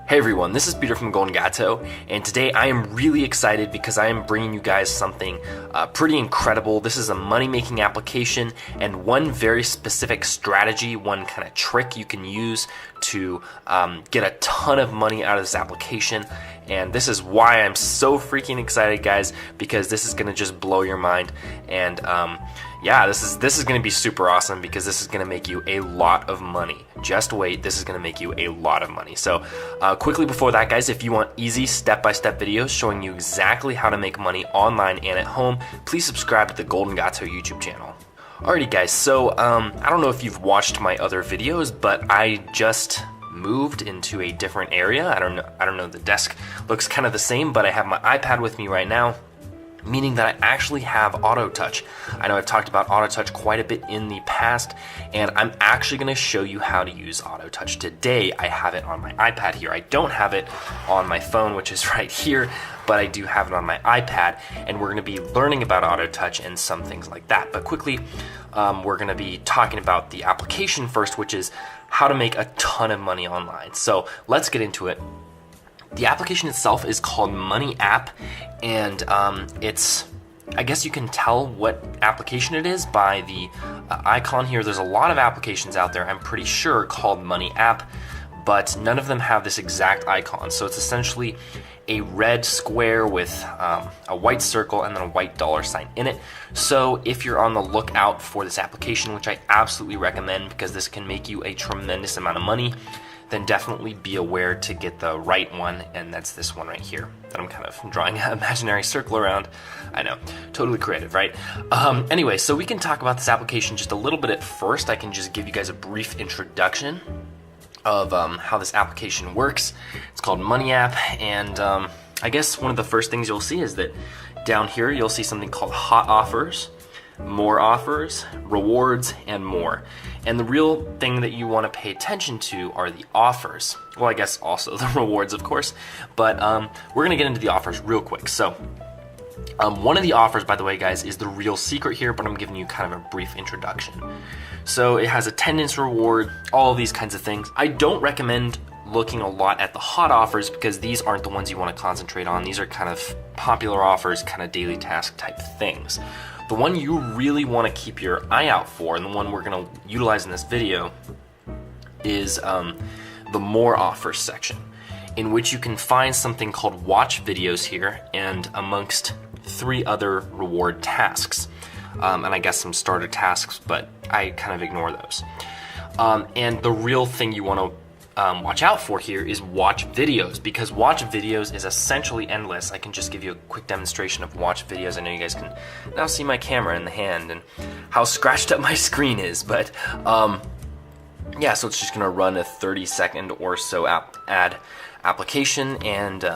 Hey everyone, this is Peter from Golden Gato, and today I am really excited because I am bringing you guys something pretty incredible. This is a money-making application and one very specific strategy, one kind of trick you can use to get a ton of money out of this application. And this is why I'm so freaking excited, guys, because this is going to just blow your mind. And yeah, this is going to be super awesome because this is going to make you a lot of money. Just wait, this is going to make you a lot of money. So quickly before that, guys, if you want easy step-by-step videos showing you exactly how to make money online and at home, please subscribe to the Golden Gato YouTube channel. Alrighty, guys, so I don't know if you've watched my other videos, but I just moved into a different area. I don't know, the desk looks kind of the same, but I have my iPad with me right now, meaning that I actually have auto touch. I know I've talked about auto touch quite a bit in the past, and I'm actually going to show you how to use auto touch today. I have it on my iPad here. I don't have it on my phone, which is right here, but I do have it on my iPad, and we're going to be learning about auto touch and some things like that. But quickly, we're going to be talking about the application first, which is how to make a ton of money online. So let's get into it. The application itself is called Money App, and it's, I guess you can tell what application it is by the icon here. There's a lot of applications out there, I'm pretty sure, called Money App, but none of them have this exact icon. So it's essentially a red square with a white circle and then a white dollar sign in it. So if you're on the lookout for this application, which I absolutely recommend because this can make you a tremendous amount of money, then definitely be aware to get the right one, and that's this one right here that I'm kind of drawing an imaginary circle around. I know, totally creative, right? Anyway, so we can talk about this application just a little bit at first. I can just give you guys a brief introduction of how this application works. It's called Money App, and I guess one of the first things you'll see is that down here you'll see something called Hot Offers, More Offers, Rewards, and More. And the real thing that you want to pay attention to are the offers. Well, I guess also the rewards, of course, but we're going to get into the offers real quick. So one of the offers, by the way, guys, is the real secret here, but I'm giving you kind of a brief introduction. So it has attendance reward, all of these kinds of things. I don't recommend looking a lot at the hot offers because these aren't the ones you want to concentrate on. These are kind of popular offers, kind of daily task type things. The one you really want to keep your eye out for, and the one we're going to utilize in this video, is the More Offers section, in which you can find something called Watch Videos here, and amongst 3 other reward tasks. And I guess some starter tasks, but I kind of ignore those. And the real thing you want to watch out for here is watch videos, because watch videos is essentially endless. I can just give you a quick demonstration of watch videos. I know you guys can now see my camera in the hand and how scratched up my screen is, but yeah, so it's just gonna run a 30-second or so ad application and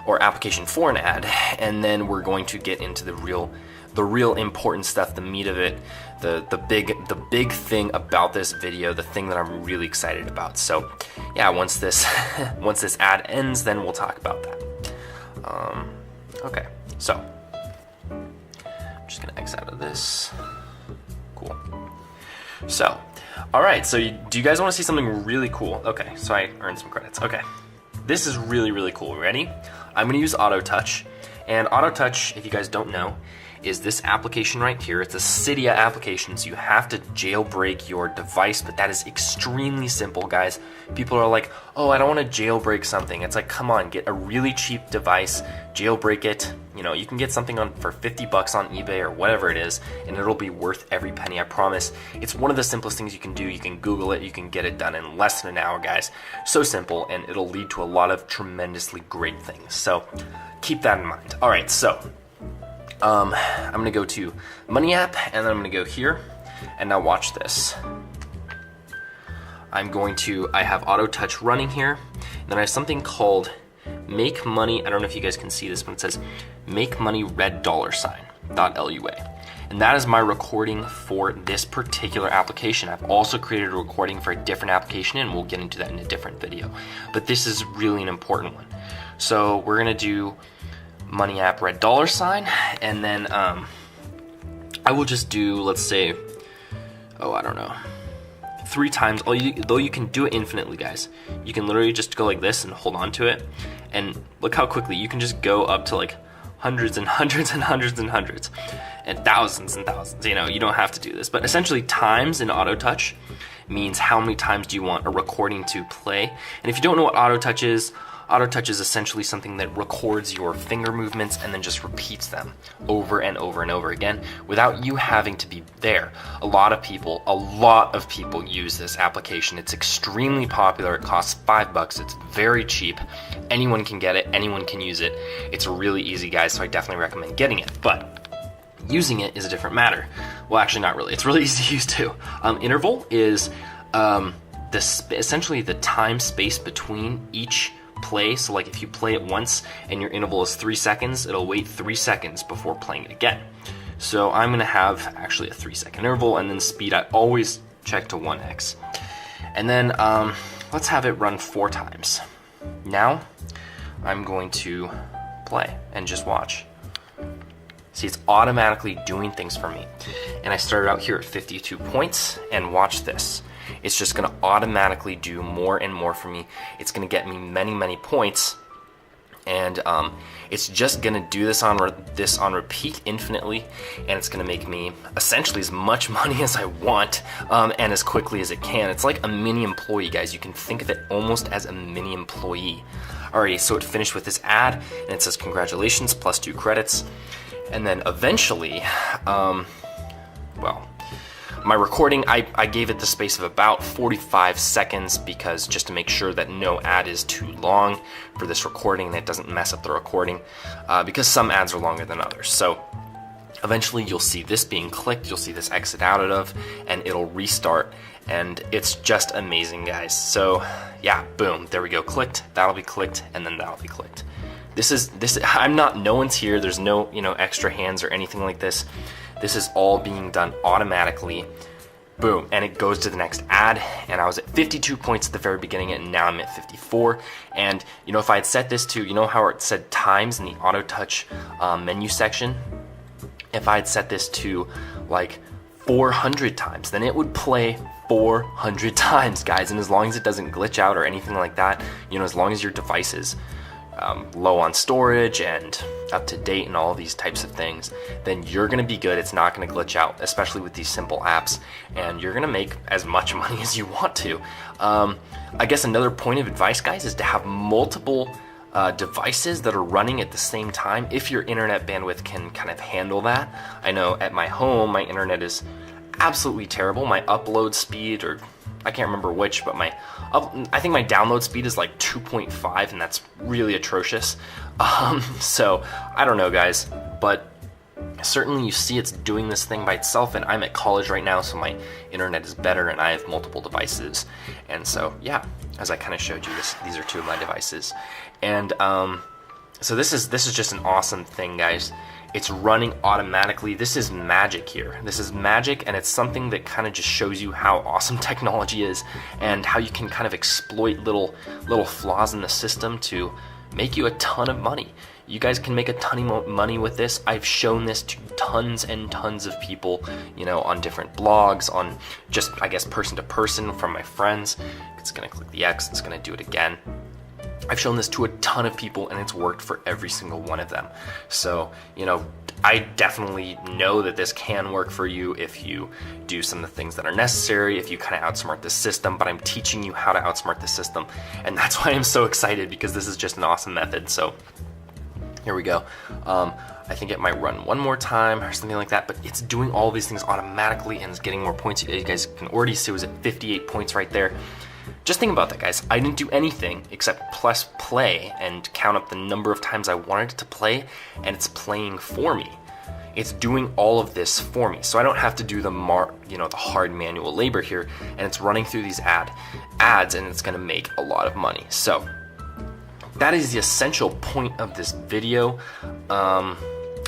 or application for an ad, and then we're going to get into the real important stuff, the meat of it, the big thing about this video, the thing that I'm really excited about. So yeah, once this once this ad ends, then we'll talk about that. Okay, so I'm just gonna X out of this. Cool. So, all right, so do you guys want to see something really cool? Okay, so I earned some credits. Okay, this is really cool. Ready? I'm gonna use auto touch, and auto touch, if you guys don't know, is this application right here. It's a Cydia application, so you have to jailbreak your device, but that is extremely simple, guys. People are like, oh, I don't want to jailbreak something. It's like, come on, get a really cheap device, jailbreak it. You know, you can get something for 50 bucks on eBay or whatever it is, and it'll be worth every penny, I promise. It's one of the simplest things you can do. You can Google it, you can get it done in less than an hour, guys. So simple, and it'll lead to a lot of tremendously great things. So keep that in mind. All right, so I'm gonna go to Money App, and then I'm gonna go here, and now watch this. I have auto touch running here, and then I have something called Make Money. I don't know if you guys can see this, but it says Make Money red dollar sign .lua. And that is my recording for this particular application. I've also created a recording for a different application, and we'll get into that in a different video. But this is really an important one. So we're gonna do Money App red dollar sign, and then I will just do, let's say, oh, I don't know, 3 times, though you can do it infinitely, guys. You can literally just go like this and hold on to it, and look how quickly you can just go up to like hundreds and hundreds and hundreds and hundreds and thousands and thousands. You know, you don't have to do this, but essentially times in auto touch means how many times do you want a recording to play. And if you don't know what auto touch is essentially something that records your finger movements and then just repeats them over and over and over again without you having to be there. A lot of people use this application. It's extremely popular. It costs $5. It's very cheap. Anyone can get it. Anyone can use it. It's really easy, guys, so I definitely recommend getting it. But using it is a different matter. Well, actually not really. It's really easy to use too. Interval is essentially the time space between each play. So like if you play it once and your interval is 3 seconds, it'll wait 3 seconds before playing it again. So I'm gonna have actually a 3-second interval, and then speed I always check to 1x. And then let's have it run 4 times. Now I'm going to play and just watch. See, it's automatically doing things for me. And I started out here at 52 points, and watch this. It's just gonna automatically do more and more for me. It's gonna get me many, many points, and it's just gonna do this on repeat infinitely, and it's gonna make me essentially as much money as I want, and as quickly as it can. It's like a mini employee, guys. You can think of it almost as a mini employee. Alrighty, so it finished with this ad, and it says congratulations, plus 2 credits. And then eventually, well, my recording, I gave it the space of about 45 seconds because just to make sure that no ad is too long for this recording and it doesn't mess up the recording, because some ads are longer than others. So eventually you'll see this being clicked, you'll see this exit out of, and it'll restart, and it's just amazing, guys. So yeah, boom, there we go, clicked, that'll be clicked, and then that'll be clicked. No one's here, there's no, extra hands or anything like this. This is all being done automatically. Boom, and it goes to the next ad, and I was at 52 points at the very beginning, and now I'm at 54. And if I had set this to, how it said times in the auto touch menu section, if I had set this to like 400 times, then it would play 400 times, guys. And as long as it doesn't glitch out or anything like that, as long as your device is low on storage and up to date and all these types of things, then you're gonna be good. It's not gonna glitch out, especially with these simple apps, and you're gonna make as much money as you want to. I guess another point of advice, guys, is to have multiple devices that are running at the same time if your internet bandwidth can kind of handle that. I know at my home, my internet is absolutely terrible. My upload speed, or I can't remember which, but I think my download speed is like 2.5, and that's really atrocious. So I don't know, guys, but certainly you see it's doing this thing by itself, and I'm at college right now, so my internet is better, and I have multiple devices. And so yeah, as I kind of showed you, these are 2 of my devices, and so this is just an awesome thing, guys. It's running automatically. This is magic here. This is magic, and it's something that kind of just shows you how awesome technology is and how you can kind of exploit little flaws in the system to make you a ton of money. You guys can make a ton of money with this. I've shown this to tons and tons of people, on different blogs, on just, I guess, person to person from my friends. It's gonna click the X, it's gonna do it again. I've shown this to a ton of people, and it's worked for every single one of them. So, I definitely know that this can work for you if you do some of the things that are necessary, if you kind of outsmart the system, but I'm teaching you how to outsmart the system, and that's why I'm so excited, because this is just an awesome method. So here we go. I think it might run one more time or something like that, but it's doing all these things automatically and it's getting more points. You guys can already see it was at 58 points right there. Just think about that, guys. I didn't do anything except press play and count up the number of times I wanted it to play, and it's playing for me. It's doing all of this for me, so I don't have to do the hard manual labor here, and it's running through these ads, and it's going to make a lot of money. So that is the essential point of this video.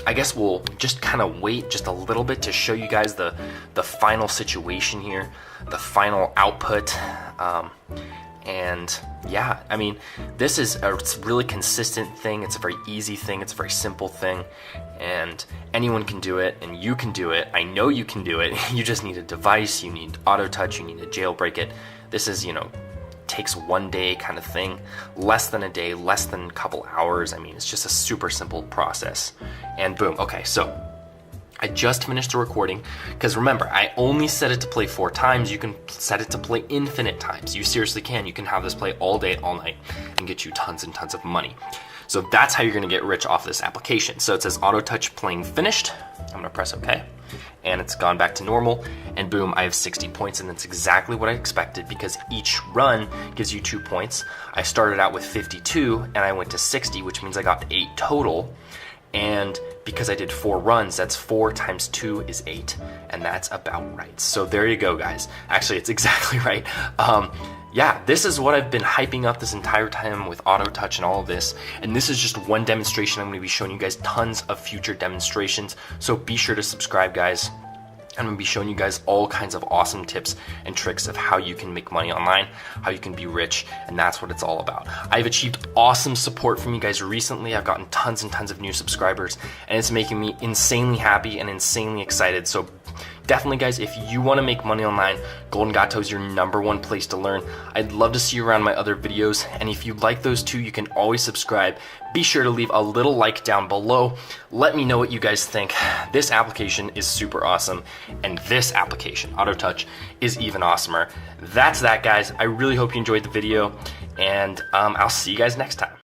I guess we'll just kind of wait just a little bit to show you guys the final situation here, the final output, And yeah, I mean, this is it's a really consistent thing. It's a very easy thing. It's a very simple thing, and anyone can do it, and you can do it. I know you can do it. You just need a device. You need auto touch. You need to jailbreak it. This is, takes one day kind of thing, less than a day, less than a couple hours. I mean, it's just a super simple process, and boom. Okay, so I just finished the recording, because remember, I only set it to play 4 times. You can set it to play infinite times. You seriously can. You can have this play all day, all night, and get you tons and tons of money. So that's how you're gonna get rich off this application. So it says auto touch playing finished. I'm gonna press OK, and it's gone back to normal, and boom, I have 60 points, and that's exactly what I expected, because each run gives you 2 points. I started out with 52, and I went to 60, which means I got 8 total. And because I did 4 runs, that's 4 times 2 is 8, and that's about right. So there you go, guys. Actually, it's exactly right. Yeah, this is what I've been hyping up this entire time with auto touch and all of this. And this is just one demonstration. I'm going to be showing you guys tons of future demonstrations. So be sure to subscribe, guys. I'm going to be showing you guys all kinds of awesome tips and tricks of how you can make money online, how you can be rich, and that's what it's all about. I've achieved awesome support from you guys recently. I've gotten tons and tons of new subscribers, and it's making me insanely happy and insanely excited. So definitely, guys, if you want to make money online, Golden Gato is your #1 place to learn. I'd love to see you around my other videos, and if you like those too, you can always subscribe. Be sure to leave a little like down below. Let me know what you guys think. This application is super awesome, and this application, Auto Touch, is even awesomer. That's that, guys. I really hope you enjoyed the video, and I'll see you guys next time.